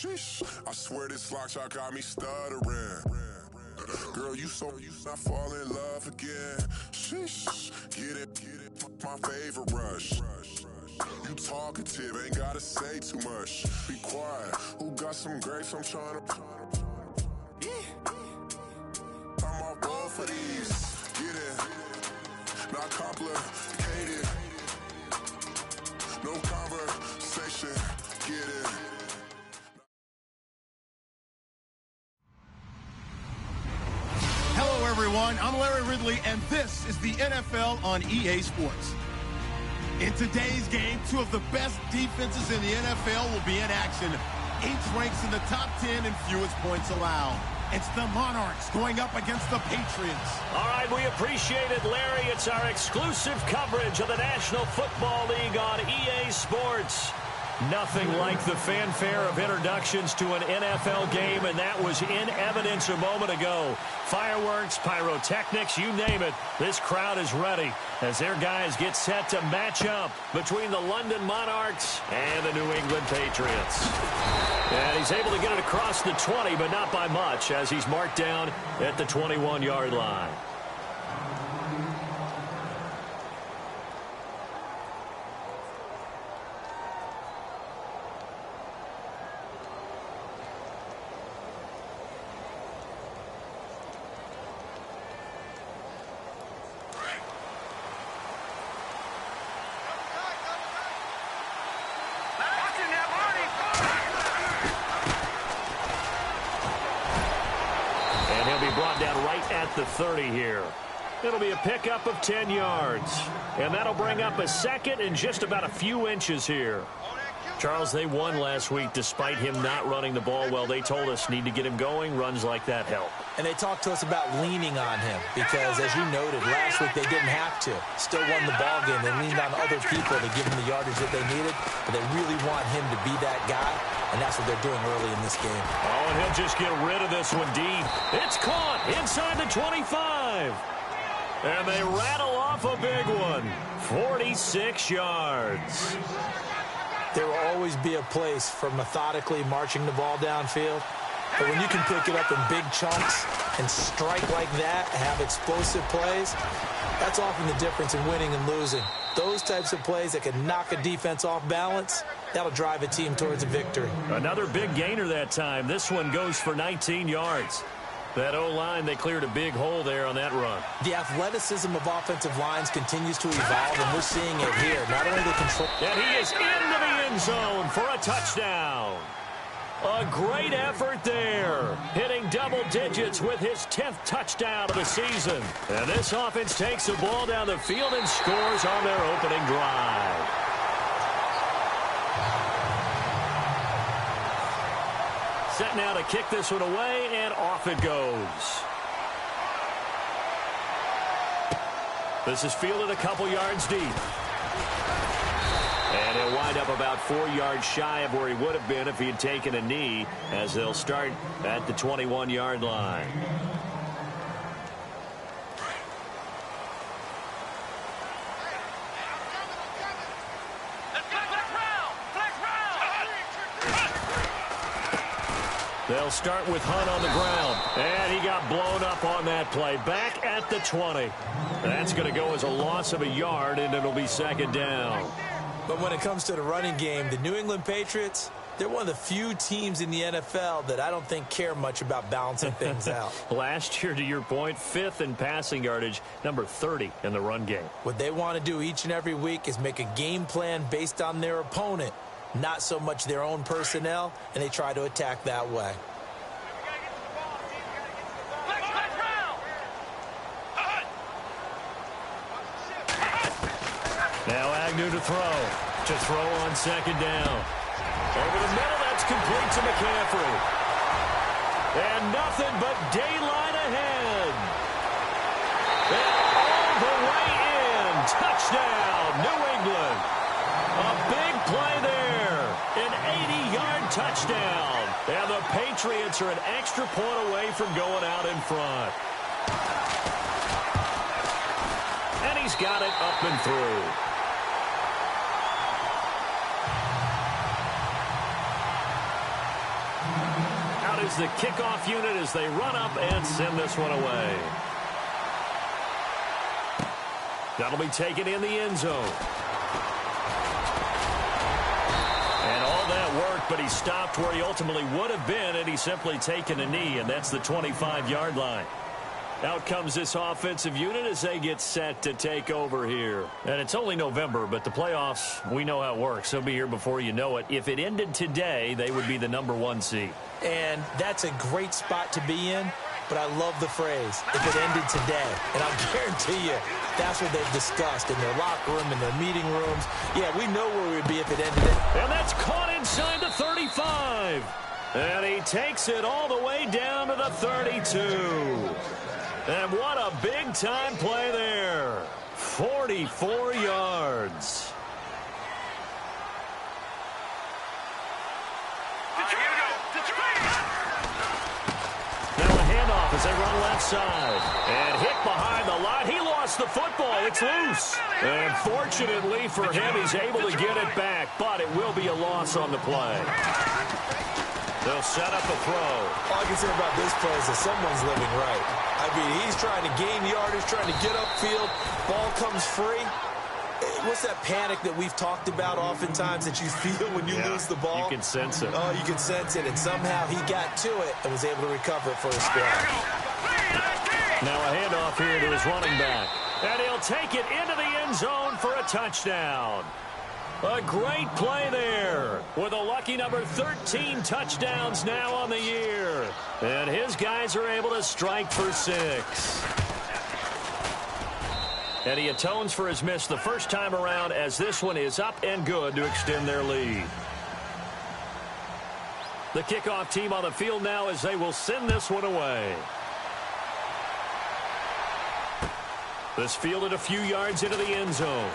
Sheesh, I swear this lock shot got me stuttering. Girl, you not fall in love again. Sheesh, get it, my favorite rush. You talkative, ain't gotta say too much. Be quiet, who got some grapes? I'm trying to. I'm off both for these. Get it, not complicated. No conversation, get it. Hello, everyone. I'm Larry Ridley, and this is the NFL on EA Sports. In today's game, two of the best defenses in the NFL will be in action. Each ranks in the top 10 in fewest points allowed. It's the Monarchs going up against the Patriots. All right, we appreciate it, Larry. It's our exclusive coverage of the National Football League on EA Sports. Nothing like the fanfare of introductions to an NFL game, and that was in evidence a moment ago. Fireworks, pyrotechnics, you name it. This crowd is ready as their guys get set to match up between the London Monarchs and the New England Patriots. And he's able to get it across the 20, but not by much, as he's marked down at the 21-yard line. The 30 here. It'll be a pickup of 10 yards. And that'll bring up a second and just about a few inches here. Charles, they won last week despite him not running the ball well. They told us need to get him going. Runs like that help. And they talked to us about leaning on him because, as you noted, last week they didn't have to. Still won the ball game. They leaned on other people to give him the yardage that they needed, but they really want him to be that guy, and that's what they're doing early in this game. Oh, and he'll just get rid of this one deep. It's caught inside the 25. And they rattle off a big one. 46 yards. There will always be a place for methodically marching the ball downfield. But when you can pick it up in big chunks and strike like that, have explosive plays, that's often the difference in winning and losing. Those types of plays that can knock a defense off balance, that'll drive a team towards a victory. Another big gainer that time. This one goes for 19 yards. That O-line, they cleared a big hole there on that run. The athleticism of offensive lines continues to evolve, and we're seeing it here. Not only the control... And he is into the end zone for a touchdown. A great effort there. Hitting double digits with his 10th touchdown of the season. And this offense takes the ball down the field and scores on their opening drive. Set now to kick this one away, and off it goes. This is fielded a couple yards deep. And he'll wind up about 4 yards shy of where he would have been if he had taken a knee, as they'll start at the 21-yard line. They'll start with Hunt on the ground. And he got blown up on that play. Back at the 20. That's going to go as a loss of a yard, and it'll be second down. But when it comes to the running game, the New England Patriots, they're one of the few teams in the NFL that I don't think care much about balancing things out. Last year, to your point, 5th in passing yardage, number 30 in the run game. What they want to do each and every week is make a game plan based on their opponent, not so much their own personnel, and they try to attack that way. Now Agnew to throw on second down. Over the middle, that's complete to McCaffrey. And nothing but daylight ahead. And all the way in. Touchdown, New England. A big play there. An 80-yard touchdown. And the Patriots are an extra point away from going out in front. And he's got it up and through. is the kickoff unit as they run up and send this one away. That'll be taken in the end zone. And all that work, but he stopped where he ultimately would have been, and he's simply taken a knee, and that's the 25-yard line. Out comes this offensive unit as they get set to take over here. And it's only November, but the playoffs, we know how it works. They'll be here before you know it. If it ended today, they would be the #1 seed. And that's a great spot to be in, but I love the phrase, if it ended today. And I'll guarantee you, that's what they've discussed in their locker room, in their meeting rooms. Yeah, we know where we'd be if it ended. And that's caught inside the 35. And he takes it all the way down to the 32. And what a big-time play there. 44 yards. Now a handoff as they run left side. And hit behind the line. He lost the football. It's loose. And fortunately for him, he's able to get it back. But it will be a loss on the play. They'll set up a throw. All I can say about this play is that someone's living right. I mean, he's trying to gain yardage, trying to get upfield. Ball comes free. What's that panic that we've talked about oftentimes that you feel when you lose the ball? You can sense it. Oh, you can sense it. And somehow he got to it and was able to recover it for his squad. Now a handoff here to his running back. And he'll take it into the end zone for a touchdown. A great play there with a lucky number 13 touchdowns now on the year. And his guys are able to strike for 6. And he atones for his miss the first time around as this one is up and good to extend their lead. The kickoff team on the field now as they will send this one away. This fielded a few yards into the end zone.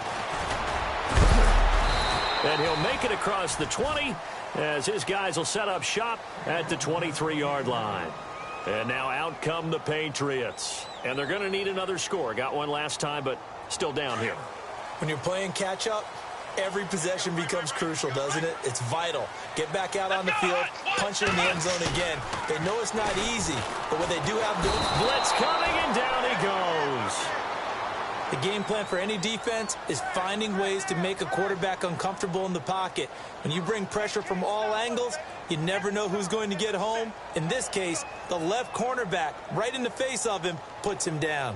And he'll make it across the 20 as his guys will set up shop at the 23-yard line. And now out come the Patriots. And they're going to need another score. Got one last time, but still down here. When you're playing catch-up, every possession becomes crucial, doesn't it? It's vital. Get back out on the field, punch it in the end zone again. They know it's not easy, but what they do have to do... Blitz coming, and down he goes. The game plan for any defense is finding ways to make a quarterback uncomfortable in the pocket. When you bring pressure from all angles, you never know who's going to get home. In this case, the left cornerback, right in the face of him, puts him down.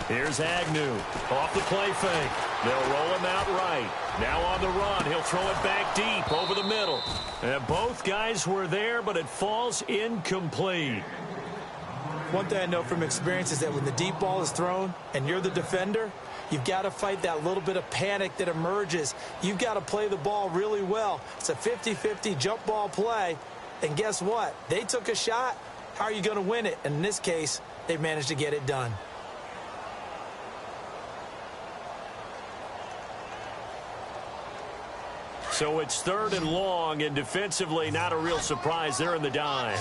Here's Agnew off the play fake. They'll roll him out right. Now on the run, he'll throw it back deep over the middle. And both guys were there, but it falls incomplete. One thing I know from experience is that when the deep ball is thrown and you're the defender, you've got to fight that little bit of panic that emerges. You've got to play the ball really well. It's a 50-50 jump ball play. And guess what? They took a shot. How are you going to win it? And in this case, they managed to get it done. So it's 3rd and long, and defensively not a real surprise. They're in the dime.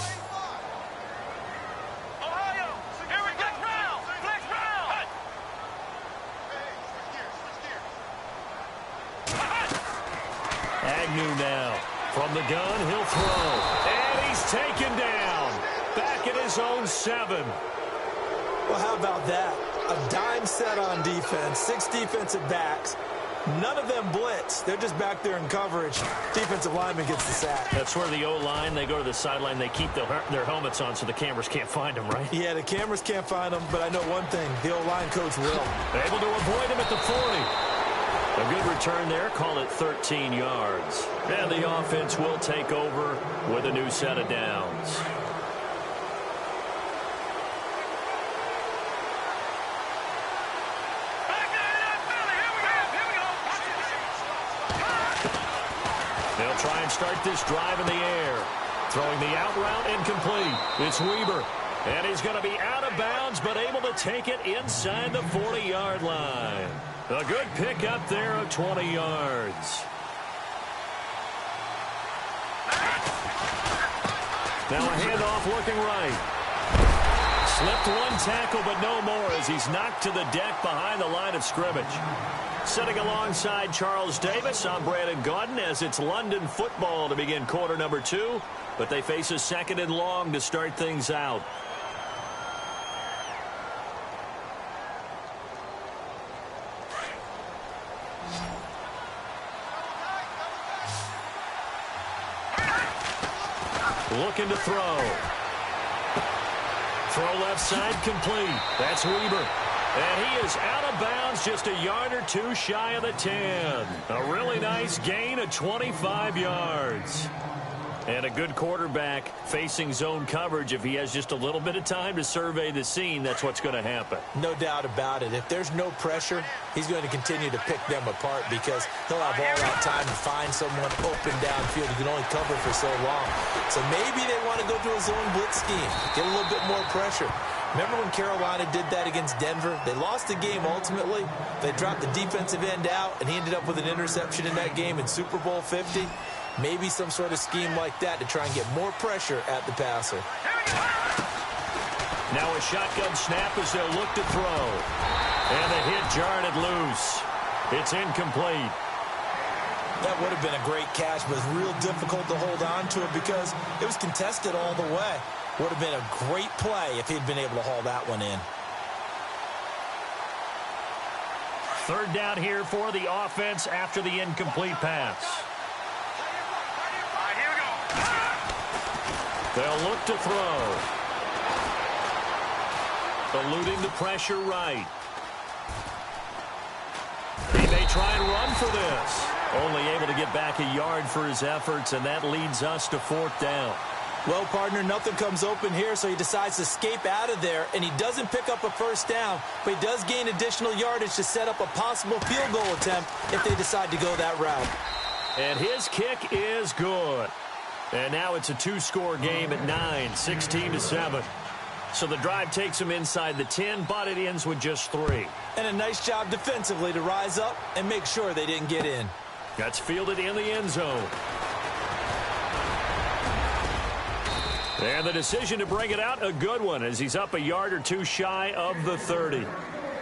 Agnew now. From the gun, he'll throw. And he's taken down. Back at his own 7. Well, how about that? A dime set on defense, 6 defensive backs. None of them blitz. They're just back there in coverage. Defensive lineman gets the sack. That's where the O-line, they go to the sideline, they keep their helmets on so the cameras can't find them, right? Yeah, the cameras can't find them, but I know one thing. The O-line coach will. Able to avoid him at the 40. A good return there. Call it 13 yards. And the offense will take over with a new set of downs. They'll try and start this drive in the air. Throwing the out route incomplete. It's Weber. And he's going to be out of bounds, but able to take it inside the 40-yard line. A good pick up there of 20 yards. Now a handoff looking right. Slipped one tackle, but no more as he's knocked to the deck behind the line of scrimmage. Sitting alongside Charles Davis, I'm Brandon Gaudin as it's London football to begin quarter number 2. But they face a 2nd and long to start things out. Looking to throw. Throw left side complete. That's Weber. And he is out of bounds just a yard or two shy of the 10. A really nice gain of 25 yards. And a good quarterback facing zone coverage. If he has just a little bit of time to survey the scene, that's what's going to happen. No doubt about it. If there's no pressure, he's going to continue to pick them apart because he'll have all that time to find someone open downfield. He can only cover for so long. So maybe they want to go to a zone blitz scheme, get a little bit more pressure. Remember when Carolina did that against Denver? They lost the game ultimately. They dropped the defensive end out, and he ended up with an interception in that game in Super Bowl 50. Maybe some sort of scheme like that to try and get more pressure at the passer. Now a shotgun snap as they'll look to throw. And the hit jarred it loose. It's incomplete. That would have been a great catch, but it's real difficult to hold on to it because it was contested all the way. Would have been a great play if he'd been able to haul that one in. 3rd down here for the offense after the incomplete pass. They'll look to throw. Eluding the pressure right. He may try and run for this. Only able to get back a yard for his efforts, and that leads us to 4th down. Well, partner, nothing comes open here, so he decides to escape out of there, and he doesn't pick up a 1st down, but he does gain additional yardage to set up a possible field goal attempt if they decide to go that route. And his kick is good. And now it's a 2-score game at 9, 16-7. So the drive takes him inside the 10, but it ends with just 3. And a nice job defensively to rise up and make sure they didn't get in. That's fielded in the end zone. And the decision to bring it out, a good one, as he's up a yard or two shy of the 30.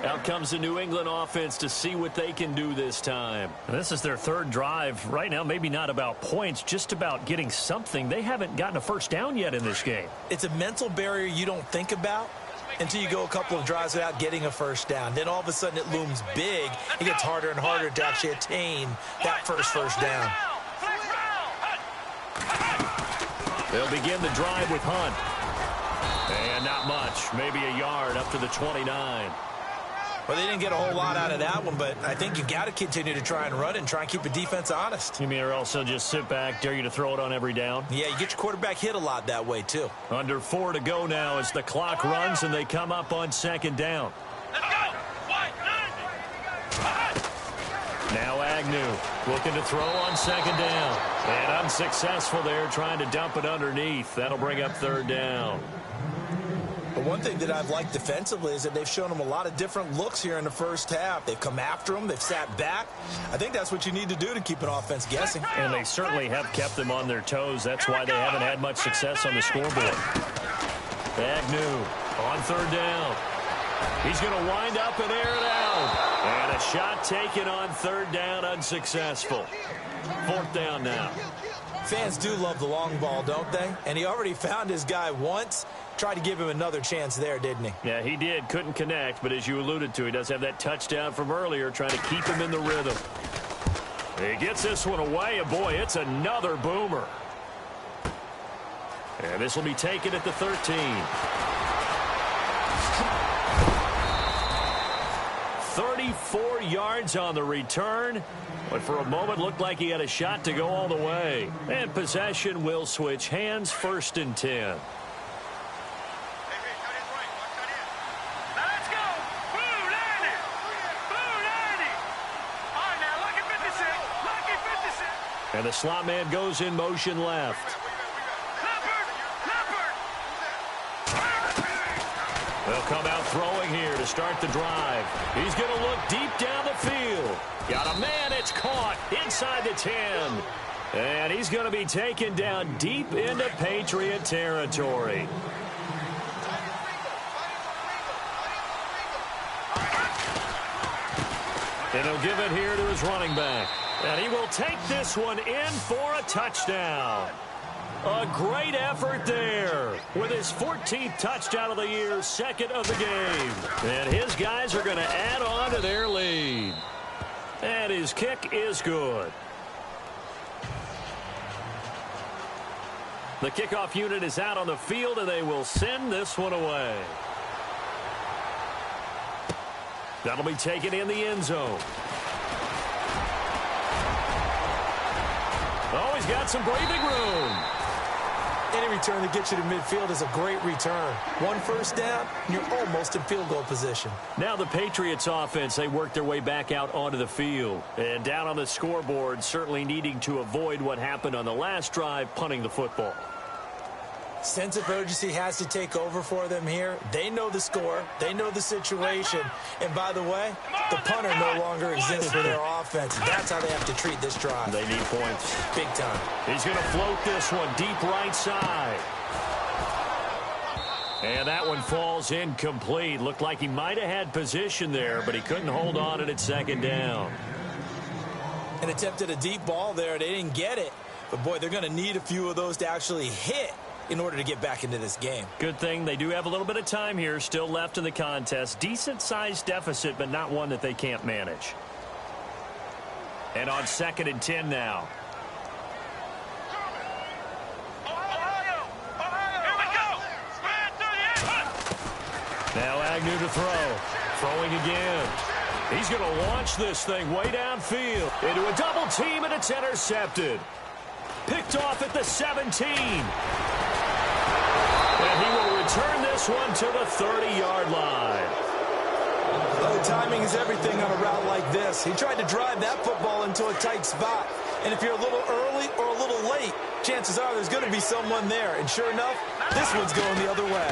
Out comes the New England offense to see what they can do this time. This is their 3rd drive. Right now, maybe not about points, just about getting something. They haven't gotten a 1st down yet in this game. It's a mental barrier you don't think about until you go a couple of drives without getting a 1st down. Then all of a sudden it looms big. It gets harder and harder to actually attain that first down. They'll begin the drive with Hunt. And not much. Maybe a yard up to the 29. Well, they didn't get a whole lot out of that one, but I think you got to continue to try and run it and try and keep the defense honest. You mean or else they'll just sit back, dare you to throw it on every down? Yeah, you get your quarterback hit a lot that way, too. Under 4 to go now as the clock runs and they come up on 2nd down. Let's go! Now Agnew looking to throw on 2nd down. And unsuccessful there, trying to dump it underneath. That'll bring up 3rd down. But one thing that I've liked defensively is that they've shown them a lot of different looks here in the 1st half. They've come after them. They've sat back. I think that's what you need to do to keep an offense guessing. And they certainly have kept them on their toes. That's why they haven't had much success on the scoreboard. Agnew on 3rd down. He's going to wind up and air it out. And a shot taken on 3rd down, unsuccessful. 4th down now. Fans do love the long ball, don't they? And he already found his guy once. Tried to give him another chance there, didn't he? Yeah, he did. Couldn't connect, but as you alluded to, he does have that touchdown from earlier, trying to keep him in the rhythm. He gets this one away, and boy, it's another boomer. And this will be taken at the 13. 34 yards on the return, but for a moment looked like he had a shot to go all the way. And possession will switch hands, 1st and 10. And the slot man goes in motion left. They'll come out throwing here to start the drive. He's going to look deep down the field. Got a man, it's caught inside the 10. And he's going to be taken down deep into Patriot territory. And he'll give it here to his running back. And he will take this one in for a touchdown. A great effort there with his 14th touchdown of the year, second of the game. And his guys are going to add on to their lead. And his kick is good. The kickoff unit is out on the field, and they will send this one away. That'll be taken in the end zone. Oh, he's got some breathing room. Any return that gets you to midfield is a great return. One first down, and you're almost in field goal position. Now the Patriots offense, they work their way back out onto the field. And down on the scoreboard, certainly needing to avoid what happened on the last drive, punting the football. Sense of urgency has to take over for them here. They know the score. They know the situation. And by the way, the punter no longer exists for their offense. That's how they have to treat this drive. They need points. Big time. He's going to float this one deep right side. And that one falls incomplete. Looked like he might have had position there, but he couldn't hold on at second down. An attempt at a deep ball there. They didn't get it. But, boy, they're going to need a few of those to actually hit in order to get back into this game. Good thing they do have a little bit of time here still left in the contest. Decent-sized deficit, but not one that they can't manage. And on 2nd and 10 now. Now Agnew to throw. Throwing again. He's going to launch this thing way downfield into a double team, and it's intercepted. Picked off at the 17. And he will return this one to the 30-yard line. Oh, timing is everything on a route like this. He tried to drive that football into a tight spot. And if you're a little early or a little late, chances are there's going to be someone there. And sure enough, this one's going the other way.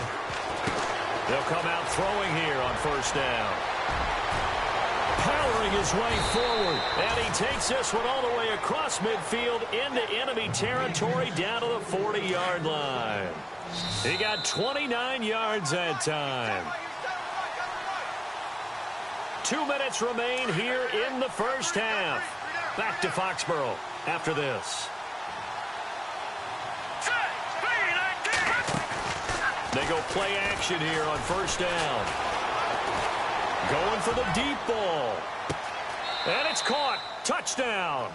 They'll come out throwing here on first down. Powering his way forward. And he takes this one all the way across midfield into enemy territory down to the 40-yard line. He got 29 yards that time. 2 minutes remain here in the first half. Back to Foxborough after this. They go play action here on first down. Going for the deep ball. And it's caught. Touchdown.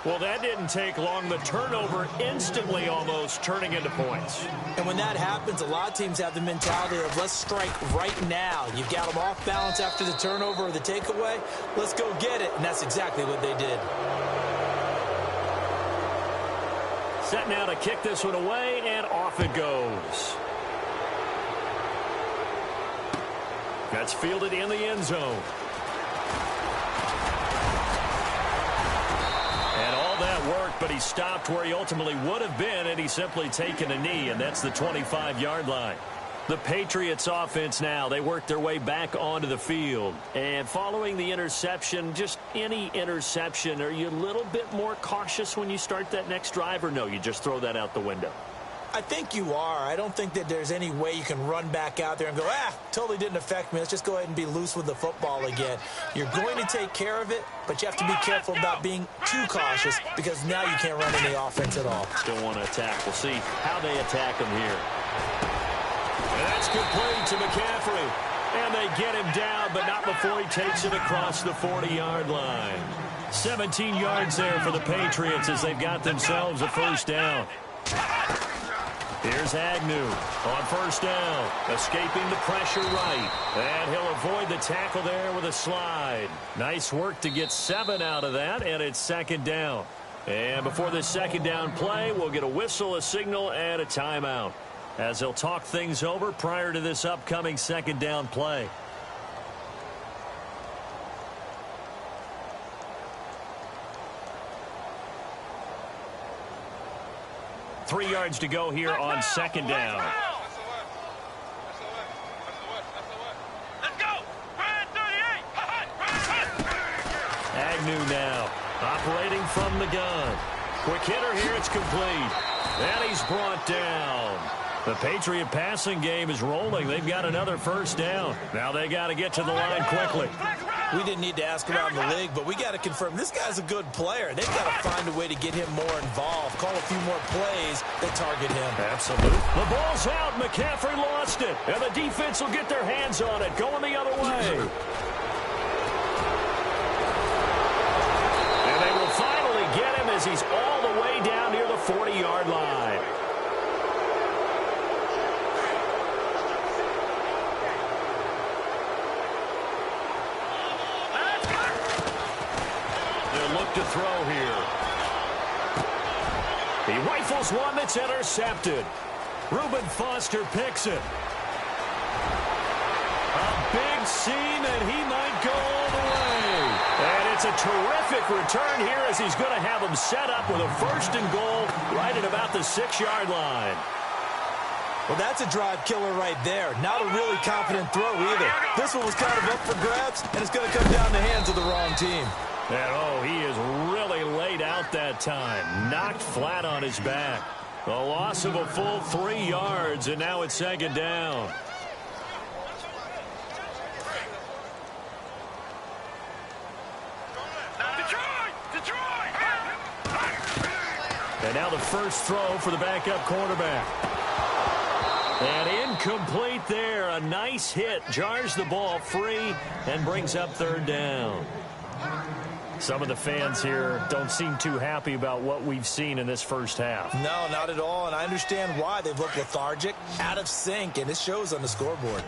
Well, that didn't take long. The turnover instantly almost turning into points. And when that happens, a lot of teams have the mentality of let's strike right now. You've got them off balance after the turnover or the takeaway. Let's go get it. And that's exactly what they did. Set now to kick this one away, and off it goes. That's fielded in the end zone. And all that work, but he stopped where he ultimately would have been, and he's simply taken a knee, and that's the 25-yard line. The Patriots offense now, they work their way back onto the field. And following the interception, just any interception, are you a little bit more cautious when you start that next drive, or no, you just throw that out the window? I think you are. I don't think that there's any way you can run back out there and go, totally didn't affect me. Let's just go ahead and be loose with the football again. You're going to take care of it, but you have to be careful about being too cautious because now you can't run any offense at all. Still want to attack. We'll see how they attack him here. And that's complete to McCaffrey. And they get him down, but not before he takes it across the 40-yard line. 17 yards there for the Patriots as they've got themselves a first down. Here's Agnew on first down, escaping the pressure right. And he'll avoid the tackle there with a slide. Nice work to get 7 out of that, and it's second down. And before this second down play, we'll get a whistle, a signal, and a timeout, as they'll talk things over prior to this upcoming second down play. Three yards to go here on second down. Agnew now operating from the gun. Quick hitter here, it's complete. And he's brought down. The Patriot passing game is rolling. They've got another first down. Now they got to get to the line quickly. We didn't need to ask around the league, but we got to confirm this guy's a good player. They've got to find a way to get him more involved, call a few more plays that target him. Absolutely. The ball's out. McCaffrey lost it. And the defense will get their hands on it, going the other way. And they will finally get him as he's all the way down near the 40-yard line. To throw here. He rifles one that's intercepted. Reuben Foster picks it. A big seam, and he might go all the way. And it's a terrific return here as he's going to have him set up with a first and goal right at about the 6-yard line. Well, that's a drive killer right there. Not a really confident throw either. This one was kind of up for grabs, and it's going to come down the hands of the wrong team. And, oh, he is really laid out that time. Knocked flat on his back. A loss of a full 3 yards, and now it's second down. And now the first throw for the backup quarterback. And incomplete there. A nice hit. Jars the ball free and brings up third down. Some of the fans here don't seem too happy about what we've seen in this first half. No, not at all, and I understand why. They've looked lethargic, out of sync, and it shows on the scoreboard.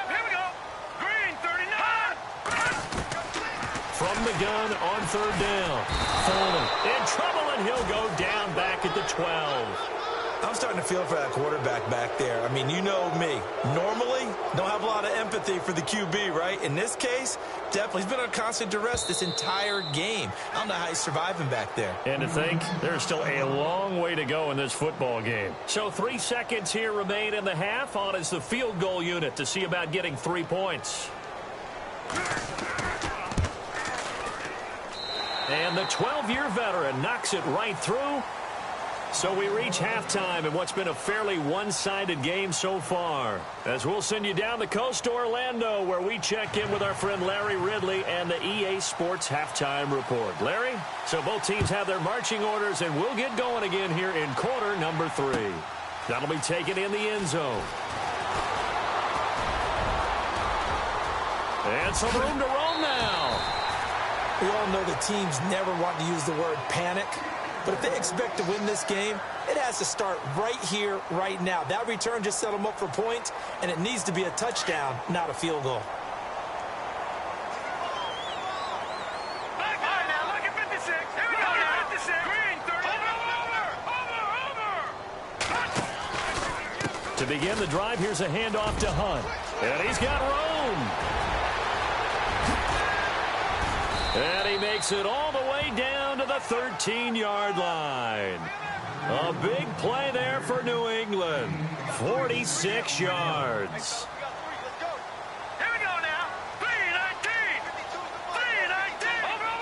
Here we go. Green, 39. From the gun on third down. Foley in trouble, and he'll go down back at the 12. I'm starting to feel for that quarterback back there. I mean, you know me. Normally, don't have a lot of empathy for the QB, right? In this case, definitely. He's been under constant duress this entire game. I don't know how he's surviving back there. And to think, there's still a long way to go in this football game. So 3 seconds here remain in the half. On is the field goal unit to see about getting 3 points. And the 12-year veteran knocks it right through. So we reach halftime in what's been a fairly one-sided game so far. As we'll send you down the coast to Orlando, where we check in with our friend Larry Ridley and the EA Sports Halftime Report. Larry, so both teams have their marching orders, and we'll get going again here in quarter number 3. That'll be taken in the end zone. And some room to roam now. We all know the teams never want to use the word panic. But if they expect to win this game, it has to start right here, right now. That return just set them up for points, and it needs to be a touchdown, not a field goal. Now look at 56. Here we go. 56. Green, 30. Over. To begin the drive, here's a handoff to Hunt. And he's got room. And he makes it all the way down to the 13-yard line. A big play there for New England. 46 yards. Here we go now. 3-19. 3-19. Over.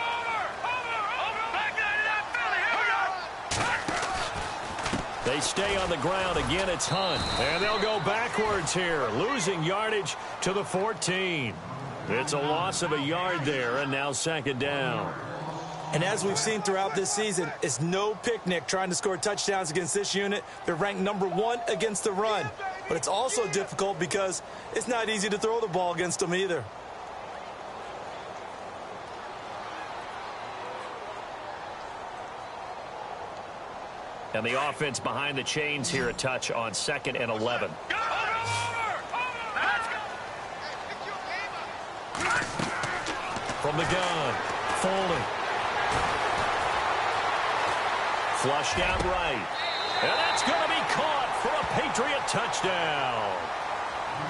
Back to that Philly. Here we go. They stay on the ground. Again, it's Hunt. And they'll go backwards here, losing yardage to the 14. It's a loss of a yard there, and now second down. And as we've seen throughout this season, it's no picnic trying to score touchdowns against this unit. They're ranked number 1 against the run. But it's also difficult because it's not easy to throw the ball against them either. And the offense behind the chains here, a touch on 2nd and 11. From the gun, Foley. Flushed out right. And that's going to be caught for a Patriot touchdown.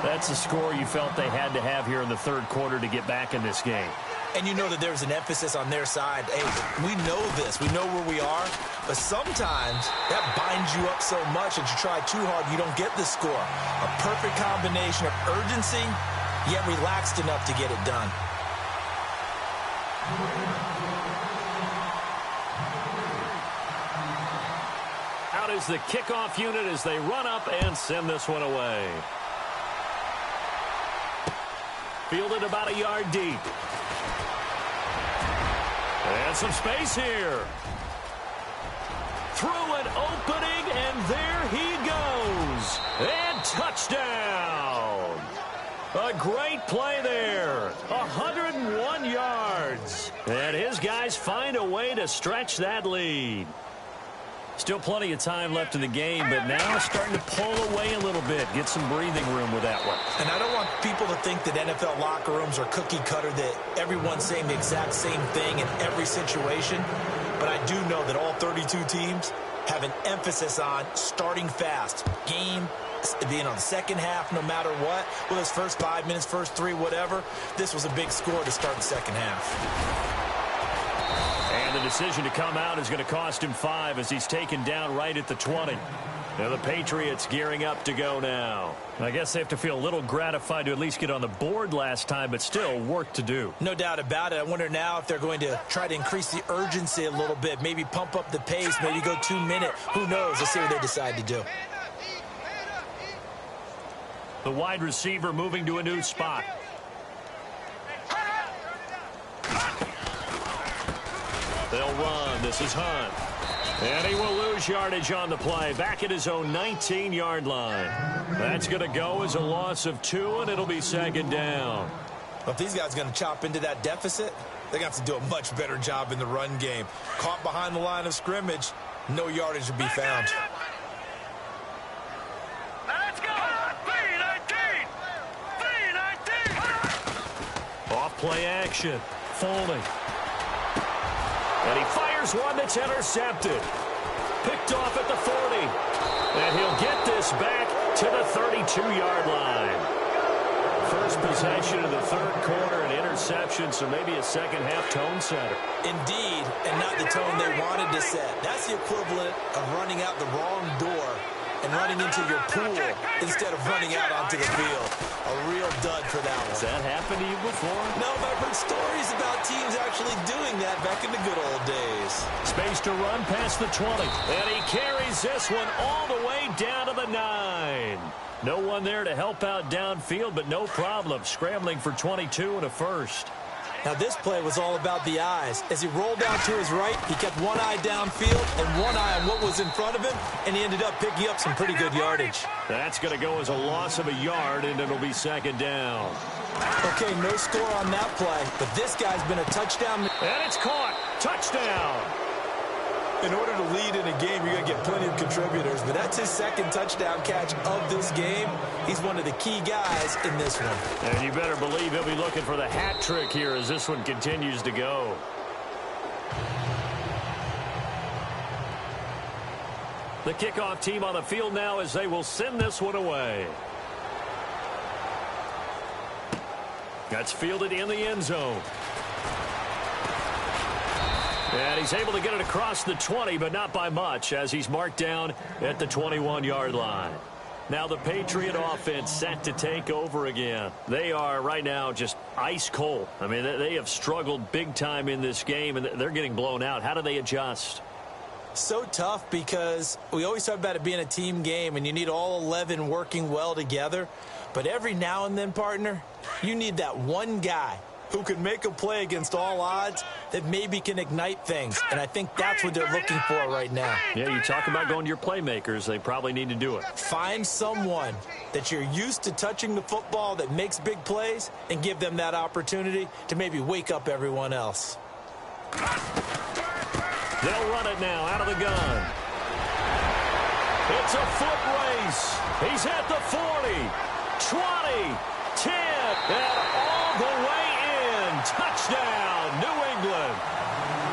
That's the score you felt they had to have here in the third quarter to get back in this game. And you know that there's an emphasis on their side. Hey, we know this. We know where we are. But sometimes that binds you up so much that you try too hard, you don't get the score. A perfect combination of urgency, yet relaxed enough to get it done. is the kickoff unit as they run up and send this one away. Fielded about a yard deep. And some space here. Through an opening, and there he goes. And touchdown. A great play there. 101 yards. And his guys find a way to stretch that lead. Still plenty of time left in the game, but now starting to pull away a little bit. Get some breathing room with that one. And I don't want people to think that NFL locker rooms are cookie cutter, that everyone's saying the exact same thing in every situation. But I do know that all 32 teams have an emphasis on starting fast. Game being on the second half, no matter what. Well, those first 5 minutes, first 3, whatever. This was a big score to start the second half. And the decision to come out is going to cost him 5 as he's taken down right at the 20. Now the Patriots gearing up to go now. I guess they have to feel a little gratified to at least get on the board last time, but still work to do. No doubt about it. I wonder now if they're going to try to increase the urgency a little bit, maybe pump up the pace, maybe go 2 minute. Who knows? Let's see what they decide to do. The wide receiver moving to a new spot. They'll run. This is Hunt. And he will lose yardage on the play. Back at his own 19-yard line. That's going to go as a loss of 2, and it'll be second down. Well, if these guys are going to chop into that deficit, they're going to have to do a much better job in the run game. Caught behind the line of scrimmage, no yardage to be found. Let's go! 3-19! 3-19! Off play action. Foley. And he fires one that's intercepted. Picked off at the 40. And he'll get this back to the 32-yard line. First possession of the third quarter, an interception, so maybe a second-half tone setter. Indeed, and not the tone they wanted to set. That's the equivalent of running out the wrong door and running into your pool instead of running out onto the field. A real dud for that one. Has that happened to you before? No, but I've heard stories about teams actually doing that back in the good old days. Space to run past the 20. And he carries this one all the way down to the 9. No one there to help out downfield, but no problem. Scrambling for 22 and a first. Now this play was all about the eyes. As he rolled out to his right, he kept one eye downfield and one eye on what was in front of him, and he ended up picking up some pretty good yardage. That's going to go as a loss of a yard, and it'll be second down. Okay, no score on that play, but this guy's been a touchdown. And it's caught. Touchdown. In order to lead in a game, you're going to get plenty of contributors, but that's his second touchdown catch of this game. He's one of the key guys in this one. And you better believe he'll be looking for the hat trick here as this one continues to go. The kickoff team on the field now as they will send this one away. That's fielded in the end zone. And he's able to get it across the 20, but not by much, as he's marked down at the 21-yard line. Now the Patriot offense set to take over again. They are right now just ice cold. I mean, they have struggled big time in this game, and they're getting blown out. How do they adjust? So tough because we always talk about it being a team game, and you need all 11 working well together. But every now and then, partner, you need that one guy who can make a play against all odds that maybe can ignite things. And I think that's what they're looking for right now. Yeah, you talk about going to your playmakers. They probably need to do it. Find someone that you're used to touching the football that makes big plays and give them that opportunity to maybe wake up everyone else. They'll run it now out of the gun. It's a foot race. He's at the 40, 20, 10, and all the way. Touchdown, New England.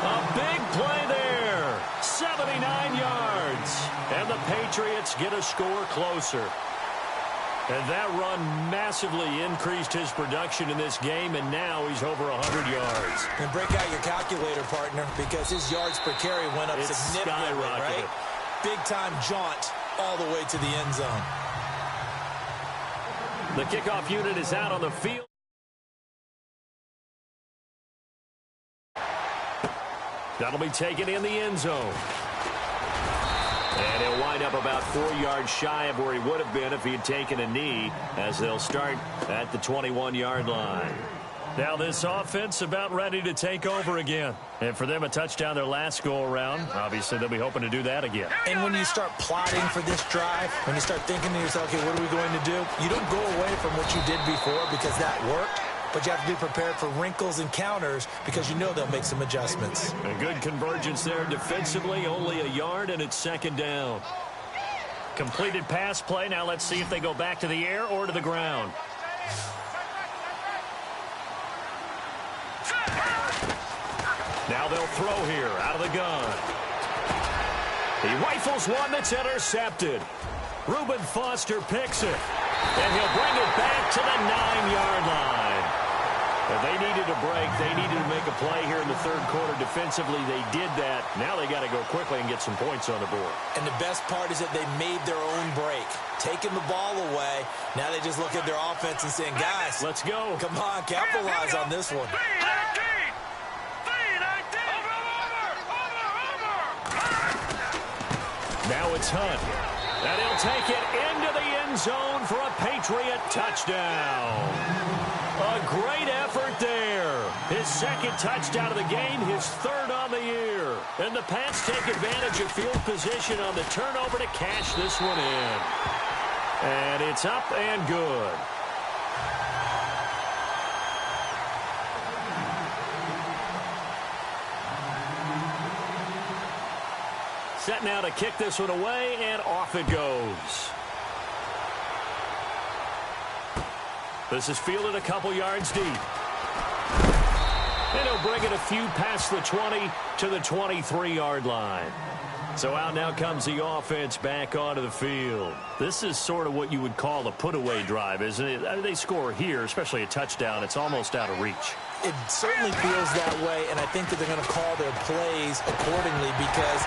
A big play there. 79 yards. And the Patriots get a score closer. And that run massively increased his production in this game, and now he's over 100 yards. And break out your calculator, partner, because his yards per carry went up significantly, right? Big-time jaunt all the way to the end zone. The kickoff unit is out on the field. That'll be taken in the end zone. And he'll wind up about 4 yards shy of where he would have been if he had taken a knee, as they'll start at the 21-yard line. Now this offense about ready to take over again. And for them, a touchdown their last go-around. Obviously, they'll be hoping to do that again. And when you start plotting for this drive, when you start thinking to yourself, okay, what are we going to do? You don't go away from what you did before because that worked. But you have to be prepared for wrinkles and counters because you know they'll make some adjustments. A good convergence there defensively, only a yard, and it's second down. Completed pass play. Now let's see if they go back to the air or to the ground. Now they'll throw here out of the gun. He rifles one that's intercepted. Reuben Foster picks it. And he'll bring it back to the 9-yard line. If they needed a break, they needed to make a play here in the third quarter defensively. They did that. Now they got to go quickly and get some points on the board. And the best part is that they made their own break. Taking the ball away, now they just look at their offense and saying, guys, let's go. Come on, capitalize on this one. Now it's Hunt. And he'll take it into the end zone for a Patriot touchdown. A great effort there. His second touchdown of the game, his third on the year. And the Pats take advantage of field position on the turnover to cash this one in. And it's up and good. Set now to kick this one away, and off it goes. This is fielded a couple yards deep. And he'll bring it a few past the 20 to the 23-yard line. So out now comes the offense back onto the field. This is sort of what you would call a put-away drive, isn't it? I mean, they score here, especially a touchdown. It's almost out of reach. It certainly feels that way, and I think that they're going to call their plays accordingly because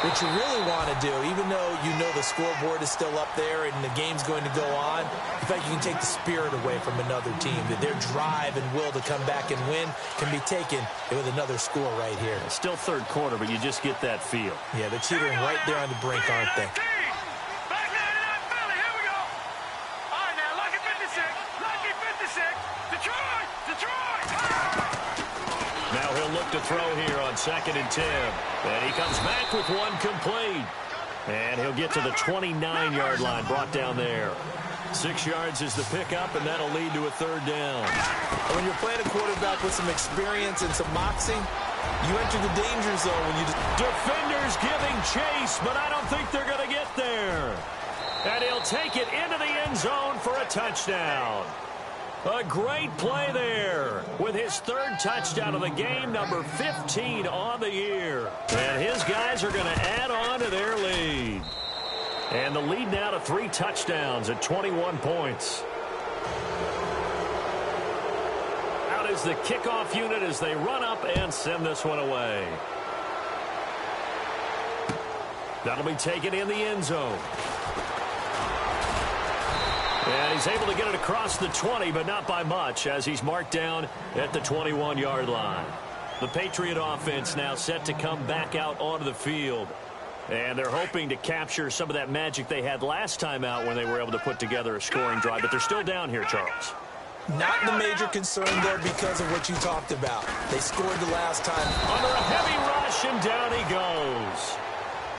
what you really want to do, even though you know the scoreboard is still up there and the game's going to go on, in fact, you can take the spirit away from another team. That their drive and will to come back and win can be taken with another score right here. It's still third quarter, but you just get that feel. Yeah, they're teetering right there on the brink, aren't they? Now he'll look to throw here on 2nd and 10. And he comes back with one complete. And he'll get to the 29-yard line, brought down there. 6 yards is the pickup, and that'll lead to a third down. When you're playing a quarterback with some experience and some moxie, you enter the danger zone when you just... Defenders giving chase, but I don't think they're going to get there. And he'll take it into the end zone for a touchdown. A great play there with his third touchdown of the game, number 15 on the year. And his guys are going to add on to their lead. And the lead now to 3 touchdowns at 21 points. Out is the kickoff unit as they run up and send this one away. That'll be taken in the end zone. And he's able to get it across the 20, but not by much, as he's marked down at the 21-yard line. The Patriot offense now set to come back out onto the field. And they're hoping to capture some of that magic they had last time out when they were able to put together a scoring drive. But they're still down here, Charles. Not the major concern, though, because of what you talked about. They scored the last time. Under a heavy rush, and down he goes.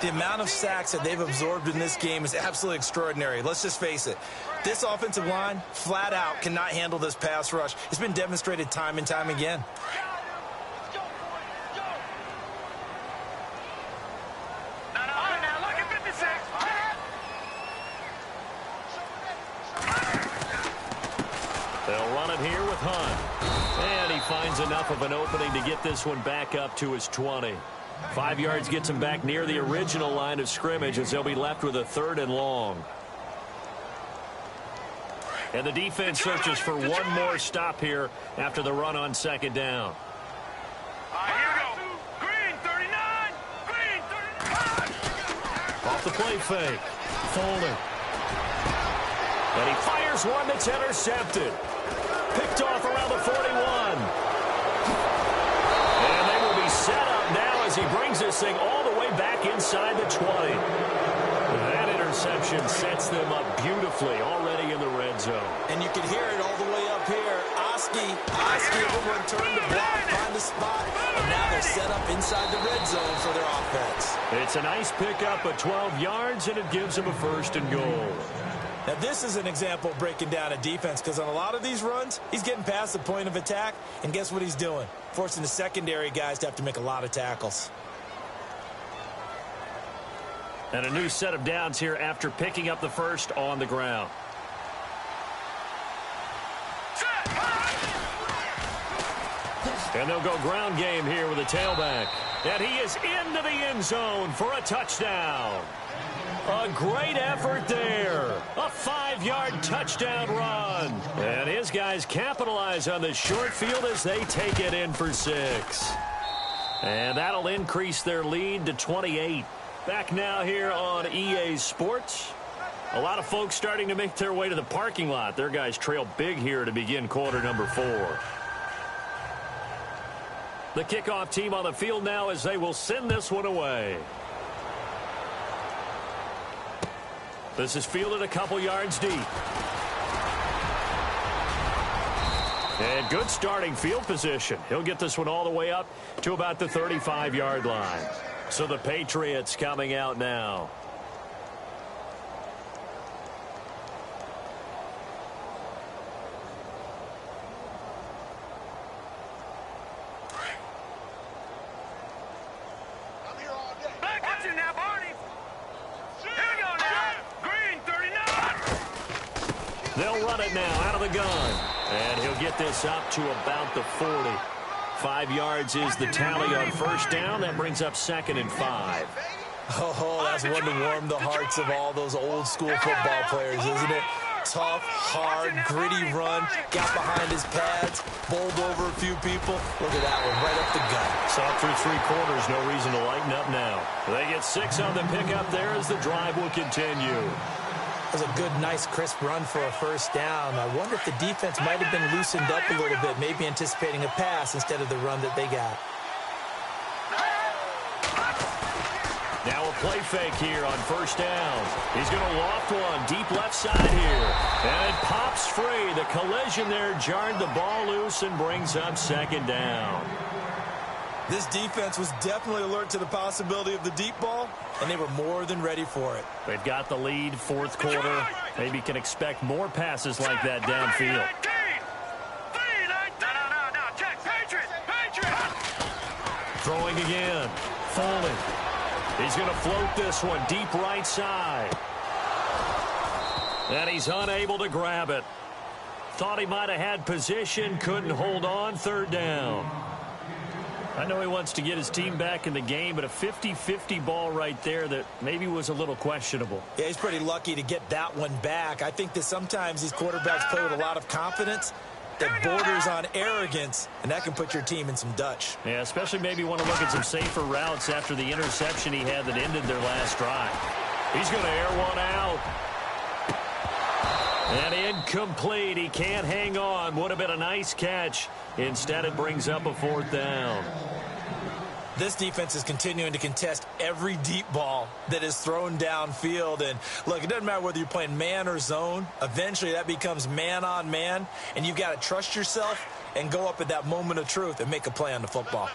The amount of sacks that they've absorbed in this game is absolutely extraordinary. Let's just face it. This offensive line, flat out, cannot handle this pass rush. It's been demonstrated time and time again. They'll run it here with Hunt. And he finds enough of an opening to get this one back up to his 20. 5 yards gets him back near the original line of scrimmage as they'll be left with a 3rd and long. And the defense searches for one more stop here after the run on 2nd down. Here we go. Green 39. Green 39. Off the play fake. Folding. And he fires one that's intercepted. Picked off around the 41. And they will be set up now as he brings this thing all the way back inside the 20. interception sets them up beautifully already in the red zone. And you can hear it all the way up here. Oski, everyone turned to block, find a spot, and now they're set up inside the red zone for their offense. It's a nice pickup of 12 yards, and it gives them a 1st and goal. Now, this is an example of breaking down a defense, because on a lot of these runs, he's getting past the point of attack, and guess what he's doing? Forcing the secondary guys to have to make a lot of tackles. And a new set of downs here after picking up the 1st on the ground. And they'll go ground game here with a tailback. And he is into the end zone for a touchdown. A great effort there. A 5-yard touchdown run. And his guys capitalize on the short field as they take it in for 6. And that'll increase their lead to 28. Back now here on EA Sports. A lot of folks starting to make their way to the parking lot. Their guys trail big here to begin quarter number 4. The kickoff team on the field now as they will send this one away. This is fielded a couple yards deep. And good starting field position. He'll get this one all the way up to about the 35-yard line. So the Patriots coming out now. They'll run it now out of the gun. And he'll get this up to about the 40. 5 yards is the tally on 1st down. That brings up 2nd and 5. Oh, that's one to warm the hearts of all those old school football players, isn't it? Tough, hard, gritty run. Got behind his pads. Bowled over a few people. Look at that one, right up the gut. Saw it through 3 quarters. No reason to lighten up now. They get 6 on the pickup there as the drive will continue. That was a good, nice, crisp run for a 1st down. I wonder if the defense might have been loosened up a little bit, maybe anticipating a pass instead of the run that they got. Now a play fake here on 1st down. He's going to loft one deep left side here. And it pops free. The collision there jarred the ball loose and brings up 2nd down. This defense was definitely alert to the possibility of the deep ball, and they were more than ready for it. They've got the lead, 4th quarter. Maybe can expect more passes like that downfield. Throwing again. Falling. He's going to float this one deep right side. And he's unable to grab it. Thought he might have had position, couldn't hold on, 3rd down. I know he wants to get his team back in the game, but a 50-50 ball right there that maybe was a little questionable. Yeah, he's pretty lucky to get that one back. I think that sometimes these quarterbacks play with a lot of confidence that borders on arrogance, and that can put your team in some Dutch. Yeah, especially maybe want to look at some safer routes after the interception he had that ended their last drive. He's going to air one out. And incomplete. He can't hang on. Would have been a nice catch. Instead, it brings up a 4th down. This defense is continuing to contest every deep ball that is thrown downfield. And, look, it doesn't matter whether you're playing man or zone. Eventually, that becomes man-on-man, and you've got to trust yourself and go up at that moment of truth and make a play on the football.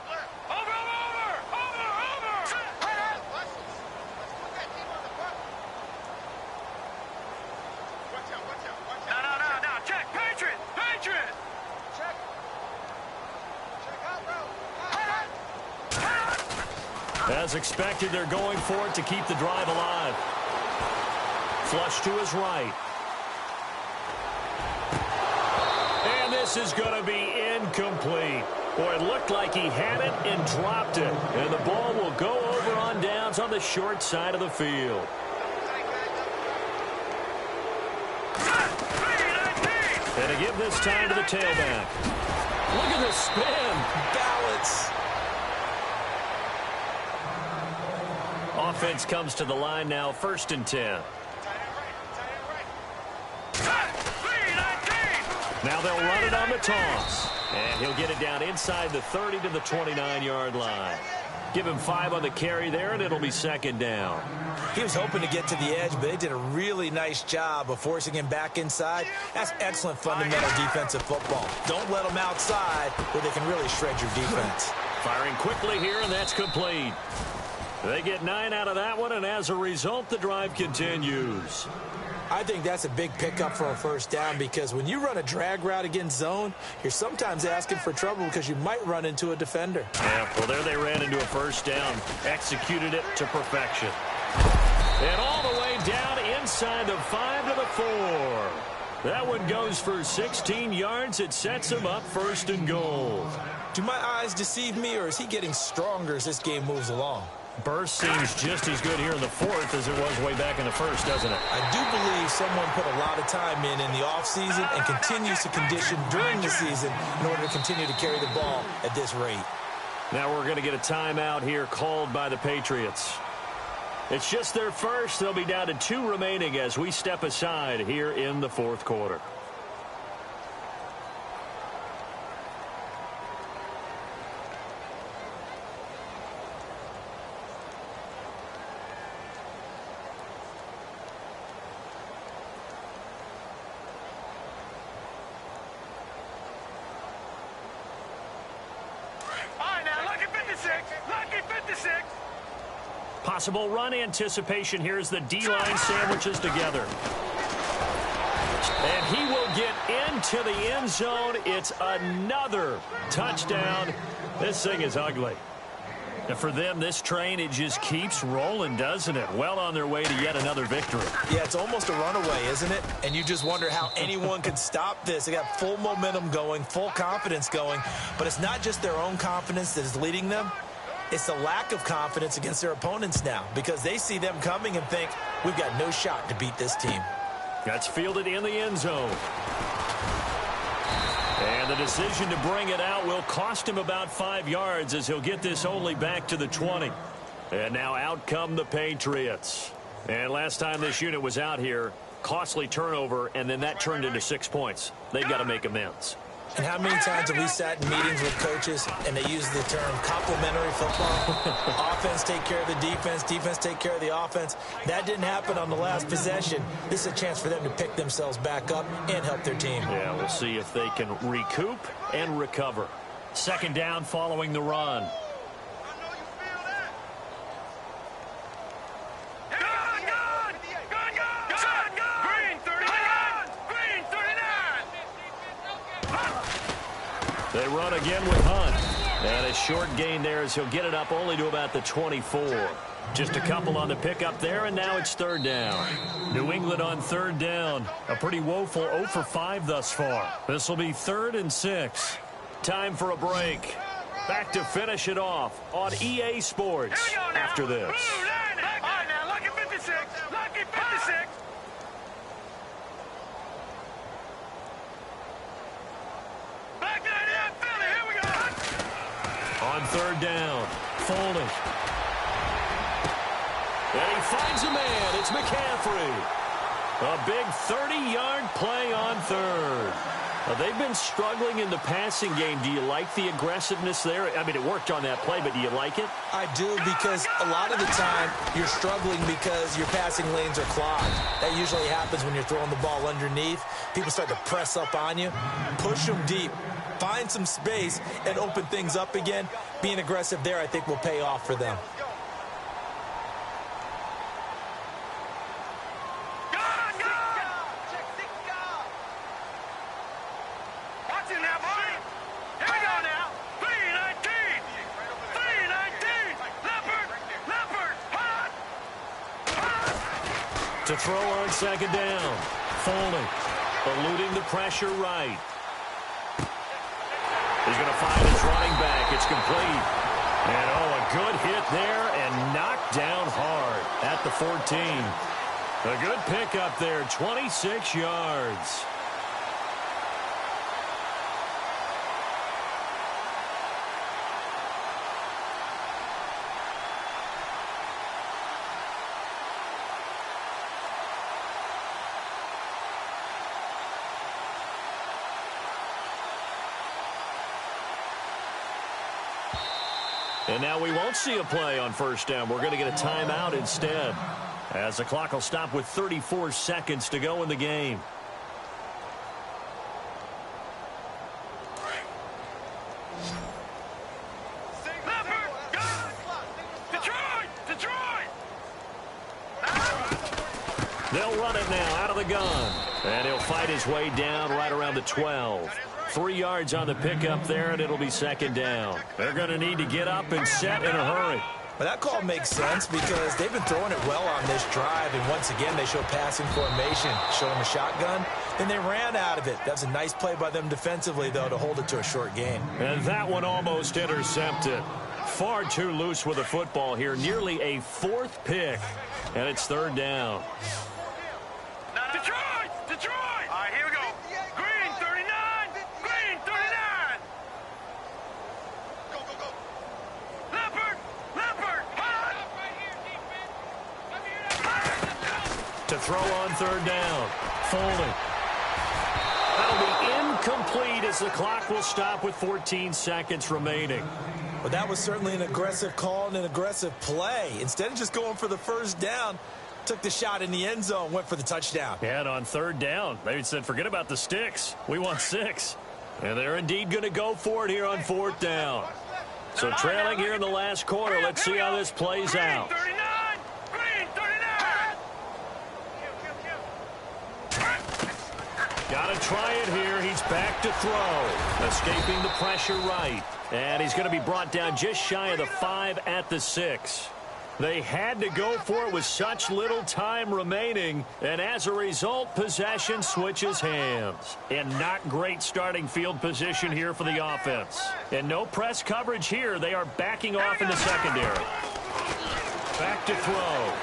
As expected, they're going for it to keep the drive alive. Flush to his right. And this is going to be incomplete. Boy, it looked like he had it and dropped it. And the ball will go over on downs on the short side of the field. And to give this time to the tailback. Look at this spin. Balance. Offense comes to the line now, 1st and 10. Now they'll run it on the toss. And he'll get it down inside the 30 to the 29-yard line. Give him 5 on the carry there, and it'll be second down. He was hoping to get to the edge, but they did a really nice job of forcing him back inside. That's excellent fundamental defensive football. Don't let them outside where they can really shred your defense. Firing quickly here, and that's complete. They get 9 out of that one, and as a result, the drive continues. I think that's a big pickup for a first down because when you run a drag route against zone, you're sometimes asking for trouble because you might run into a defender. Yeah, well, there they ran into a first down. Executed it to perfection. And all the way down inside the 5 to the 4. That one goes for 16 yards. It sets him up first and goal. Do my eyes deceive me, or is he getting stronger as this game moves along? Burst seems just as good here in the 4th as it was way back in the 1st, doesn't it? I do believe someone put a lot of time in the offseason and continues to condition during the season in order to continue to carry the ball at this rate. Now we're going to get a timeout here called by the Patriots. It's just their first. They'll be down to 2 remaining as we step aside here in the 4th quarter. Possible run anticipation here as the D-line sandwiches together. And he will get into the end zone. It's another touchdown. This thing is ugly. And for them, this train, it just keeps rolling, doesn't it? Well on their way to yet another victory. Yeah, it's almost a runaway, isn't it? And you just wonder how anyone could stop this. They got full momentum going, full confidence going. But it's not just their own confidence that is leading them. It's the lack of confidence against their opponents now because they see them coming and think, we've got no shot to beat this team. That's fielded in the end zone. And the decision to bring it out will cost him about 5 yards as he'll get this only back to the 20. And now out come the Patriots. And last time this unit was out here, costly turnover, and then that turned into 6 points. They've got to make amends. And how many times have we sat in meetings with coaches and they use the term complementary football? Offense take care of the defense, defense take care of the offense. That didn't happen on the last possession. This is a chance for them to pick themselves back up and help their team. Yeah, we'll see if they can recoup and recover. Second down following the run. They run again with Hunt. And a short gain there as he'll get it up only to about the 24. Just a couple on the pickup there, and now it's third down. New England on third down. A pretty woeful 0 for 5 thus far. This will be 3rd and 6. Time for a break. Back to finish it off on EA Sports after this. All right, now, lucky 56. Lucky 56. On third down, Foley. And he finds a man. It's McCaffrey. A big 30-yard play on third. They've been struggling in the passing game. Do you like the aggressiveness there? I mean, it worked on that play, but do you like it? I do, because a lot of the time you're struggling because your passing lanes are clogged. That usually happens when you're throwing the ball underneath. People start to press up on you. Push them deep. Find some space and open things up again. Being aggressive there, I think, will pay off for them. To throw on second down. Foley eluding the pressure right. He's going to find his running back. It's complete. And, a good hit there and knocked down hard at the 14. A good pickup there, 26 yards. And And now we won't see a play on first down. We're going to get a timeout instead, as the clock will stop with 34 seconds to go in the game. They'll run it now out of the gun. And he'll fight his way down right around the 12. 3 yards on the pickup there, and it'll be second down. They're going to need to get up and set in a hurry. But that call makes sense because they've been throwing it well on this drive, and once again they show passing formation, show them a shotgun. Then they ran out of it. That's a nice play by them defensively, though, to hold it to a short game. And that one almost intercepted. Far too loose with the football here. Nearly a 4th pick, and it's third down. Detroit! All right, here we go. Green 39! Green 39! Go, go, go. Leopard! Hot! To throw on third down. Folding. That'll be incomplete as the clock will stop with 14 seconds remaining. But that was certainly an aggressive call and an aggressive play. Instead of just going for the first down, took the shot in the end zone, went for the touchdown. Yeah, and on third down, they said, forget about the sticks. We want 6. And they're indeed going to go for it here on 4th down. So trailing here in the last quarter. Let's see how this plays out. Green 39! Got to try it here. He's back to throw. Escaping the pressure right. And he's going to be brought down just shy of the 5 at the 6. They had to go for it with such little time remaining, and as a result, possession switches hands. And not great starting field position here for the offense. And no press coverage here. They are backing off in the secondary. Back to throw.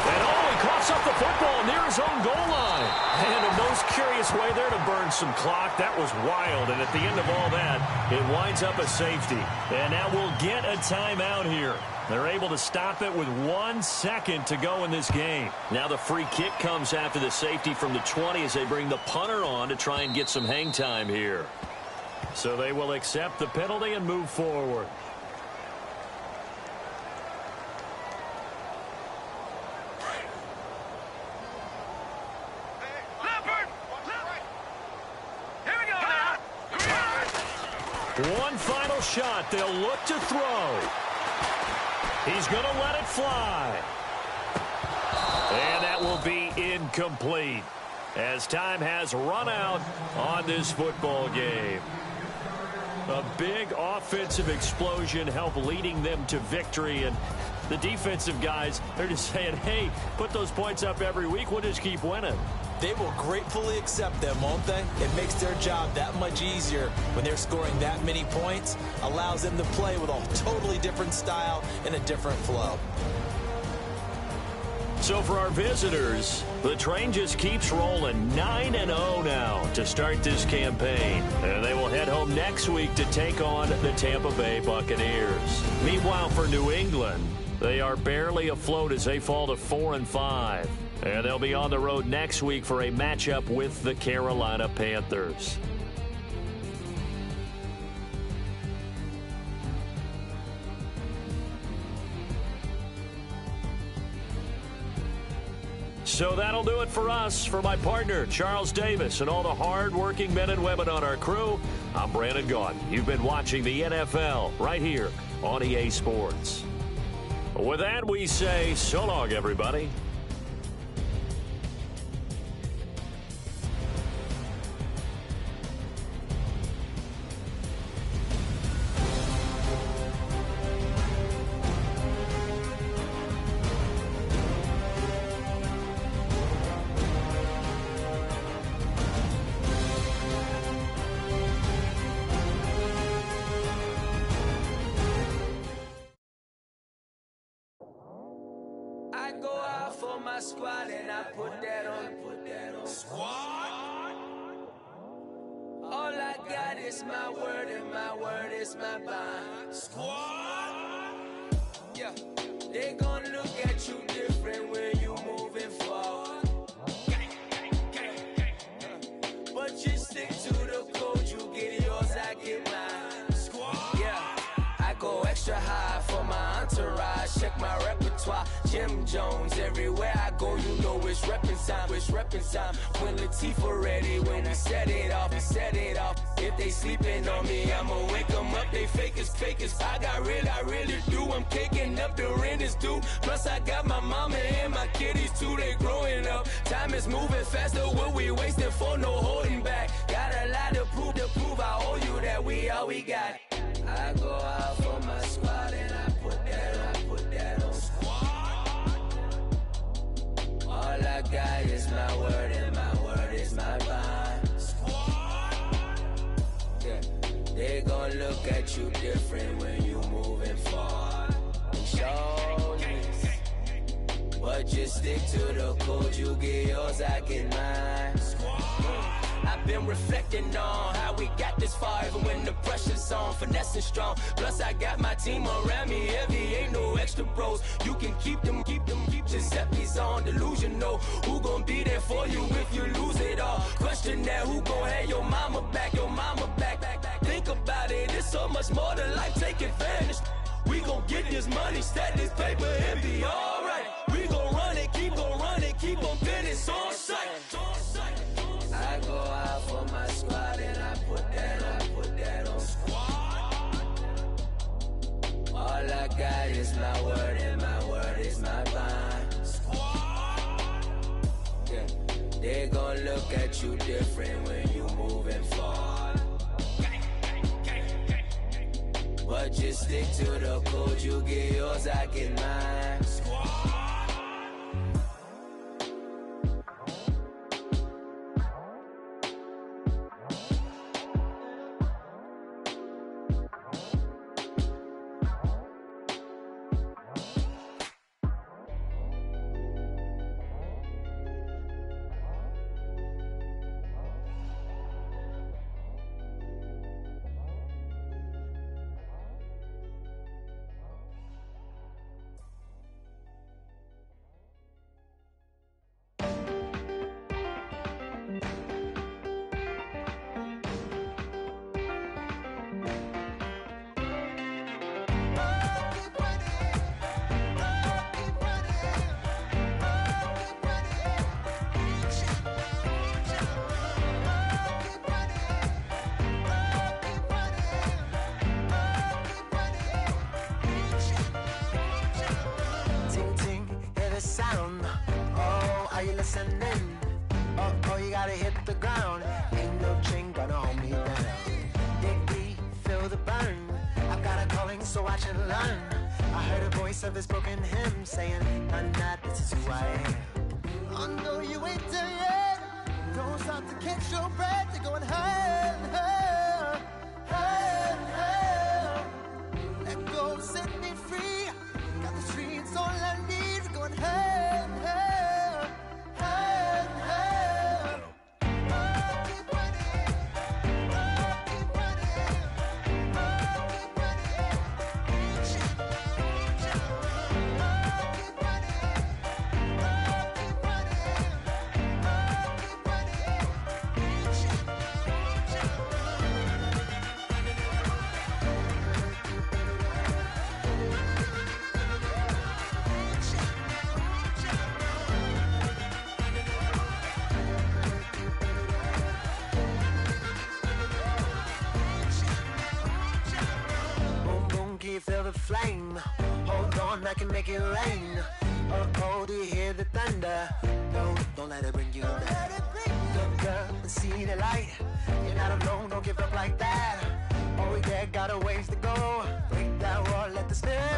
And he coughs up the football near his own goal line. And a most curious way there to burn some clock. That was wild. And at the end of all that, it winds up a safety. And now we'll get a timeout here. They're able to stop it with 1 second to go in this game. Now the free kick comes after the safety from the 20 as they bring the punter on to try and get some hang time here. So they will accept the penalty and move forward. One final shot. They'll look to throw. He's going to let it fly. And that will be incomplete as time has run out on this football game. A big offensive explosion helped leading them to victory. And the defensive guys, they're just saying, hey, put those points up every week. We'll just keep winning. They will gratefully accept them, won't they? It makes their job that much easier when they're scoring that many points. Allows them to play with a totally different style and a different flow. So for our visitors, the train just keeps rolling 9-0 now to start this campaign. And they will head home next week to take on the Tampa Bay Buccaneers. Meanwhile, for New England, they are barely afloat as they fall to 4-5. And they'll be on the road next week for a matchup with the Carolina Panthers. So that'll do it for us. For my partner, Charles Davis, and all the hard-working men and women on our crew, I'm Brandon Gaudin. You've been watching the NFL right here on EA Sports. With that, we say so long, everybody. I go out for my squad and I put that on. Squad? All I got is my word and my word is my bond. Squad? Yeah, they gon' look at you different when you moving forward. But you stick to the code, you get yours, I get mine. Squad? Yeah, I go entourage. Check my repertoire, Jim Jones. Everywhere I go, you know it's reppin' time. It's reppin' time. When Latifah ready, when we set it off, we set it off. If they sleeping on me, I'ma wake them up. They fakers. I really do. I'm caking up, the rent is due. Plus I got my mama and my kiddies too. They growing up. Time is moving faster. What we wasting for? No holding back. Got a lot to prove. I owe you that we all we got. I go out for my squad and I put that on squad. All I got is my word and my word is my bond. Squad. Yeah. They gon' look at you different when you moving forward. Shoulders. But just stick to the code. You get yours, I get mine. I've been reflecting on how we got this far, even when the pressure's on, finessing strong. Plus I got my team around me heavy, ain't no extra bros. You can keep them. Giuseppe's on delusional. Who gon' be there for you if you lose it all? Question that, who gon' have your mama back? Think about it, it's so much more to life, take advantage. We gon' get this money, stack this paper, and be alright. We gon' run it, keep on finish on sight. I go out for my squad and I put that on squad. All I got is my word and my word is my bond. Squad. Yeah. They gon' look at you different when you moving forward. But just stick to the code, you get yours, I get mine. Squad. Oh, you gotta hit the ground. Ain't no chain gonna hold me down. Dig deep, feel the burn. I've got a calling, so I should learn. I heard a voice of this broken hymn saying, "None, this is who I am." I know you ain't there yet. Don't stop to catch your breath. You're going higher, higher, higher, higher. Let go, set me free. Got the streets all I need. We're going higher, higher, higher, higher. Keep running, keep running, keep running. Keep running, keep running, keep boom, boom, can you feel the flame? Hold on, I can make it rain. Oh, do you hear the thunder? No, don't let it bring you down. Look up and see the light. You're not alone, don't give up like that. Oh, yeah, got a ways to go. Break that wall, let the spirit